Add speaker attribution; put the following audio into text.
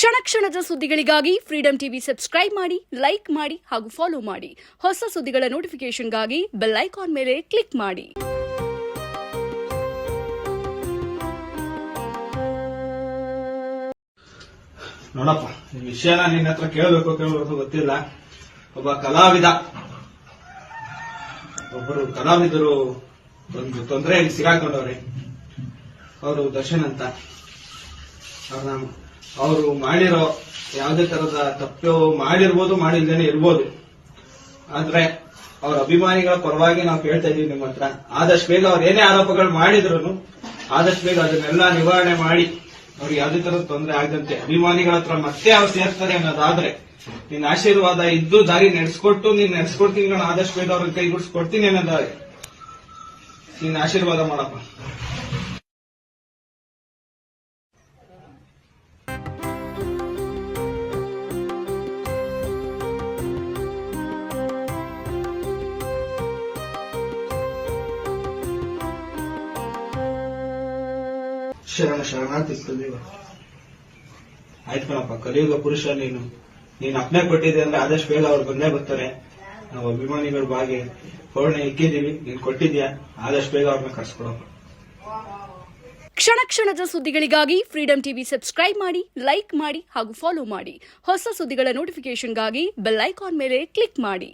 Speaker 1: ಕ್ಷಣ ಕ್ಷಣದ ಸುದ್ದಿಗಳಿಗಾಗಿ ಫ್ರೀಡಂ ಟಿವಿ ಸಬ್ಸ್ಕ್ರೈಬ್ ಮಾಡಿ, ಲೈಕ್ ಮಾಡಿ ಹಾಗೂ ಫಾಲೋ ಮಾಡಿ. ಹೊಸ ಸುದ್ದಿಗಳ ನೋಟಿಫಿಕೇಶನ್ಗಾಗಿ ಬೆಲ್ ಐಕಾನ್ ಮೇಲೆ ಕ್ಲಿಕ್ ಮಾಡಿ.
Speaker 2: ನೋಡಪ್ಪ, ಈ ವಿಷಯನ ನಿನ್ನ ಹತ್ರ ಕೇಳಬೇಕು ಗೊತ್ತಿಲ್ಲ. ಒಬ್ಬರು ಕಲಾವಿದರು ಒಂದು ತೊಂದರೆಯಲ್ಲಿ ಸಿಗಾಕೊಂಡವ್ರೆ. ಅವರು ದರ್ಶನ್ ಅಂತ. ಅವರು ಮಾಡಿರೋ ಯಾವುದೇ ತರದ ತಪ್ಪು ಮಾಡಿರ್ಬೋದು, ಮಾಡಿಲ್ದೇನೆ ಇರ್ಬೋದು. ಆದ್ರೆ ಅವ್ರ ಅಭಿಮಾನಿಗಳ ಪರವಾಗಿ ನಾವು ಕೇಳ್ತಾ ಇದೀವಿ ನಿಮ್ಮ ಹತ್ರ, ಆದಷ್ಟು ಬೇಗ ಅವ್ರು ಏನೇ ಆರೋಪಗಳು ಮಾಡಿದ್ರು ಆದಷ್ಟು ಬೇಗ ಅದನ್ನೆಲ್ಲ ನಿವಾರಣೆ ಮಾಡಿ ಅವ್ರಿಗೆ ಯಾವುದೇ ತರದ ತೊಂದರೆ ಆಗದಂತೆ ಅಭಿಮಾನಿಗಳ ಹತ್ರ ಮತ್ತೆ ಅವ್ರು ಸೇರ್ತಾರೆ ಅನ್ನೋದಾದ್ರೆ ನಿನ್ನ ಆಶೀರ್ವಾದ ಇದ್ದು ದಾರಿ ನಡೆಸ್ಕೊಡ್ತೀನಿ. ಆದಷ್ಟು ಬೇಗ ಅವ್ರಿಗೆ ಕೈಗೂಡಿಸ್ಕೊಡ್ತೀನಿ ಅನ್ನೋದಾದ್ರೆ ನಿನ್ನ ಆಶೀರ್ವಾದ ಮಾಡಪ್ಪ. ಶರಣಾರ್ಥಿ ಕಲಿಯುಗ. ಆಯ್ತು ಕಣಪ್ಪ, ಕಲಿಯುಗ ಪುರುಷ ನೀನು ಅಪ್ನೆ ಕೊಟ್ಟಿದ್ದೆ ಅಂದ್ರೆ ಆದಷ್ಟು ಬೇಗ ಅವ್ರು ಬಂದೇ ಬರ್ತಾರೆ. ನಾವು ಅಭಿಮಾನಿಗಳ ಬಾಗಿ ಹೊರಣೆ ಇಕ್ಕಿದೀವಿ, ನೀನ್ ಕೊಟ್ಟಿದ್ಯಾ, ಆದಷ್ಟು ಬೇಗ ಅವ್ರನ್ನ ಕರ್ಸ್ಕೊಡಪ್ಪ.
Speaker 1: ಕ್ಷಣ ಕ್ಷಣದ ಸುದ್ದಿಗಳಿಗಾಗಿ ಫ್ರೀಡಂ ಟಿವಿ ಸಬ್ಸ್ಕ್ರೈಬ್ ಮಾಡಿ, ಲೈಕ್ ಮಾಡಿ ಹಾಗೂ ಫಾಲೋ ಮಾಡಿ. ಹೊಸ ಸುದ್ದಿಗಳ ನೋಟಿಫಿಕೇಶನ್ಗಾಗಿ ಬೆಲ್ ಐಕಾನ್ ಮೇಲೆ ಕ್ಲಿಕ್ ಮಾಡಿ.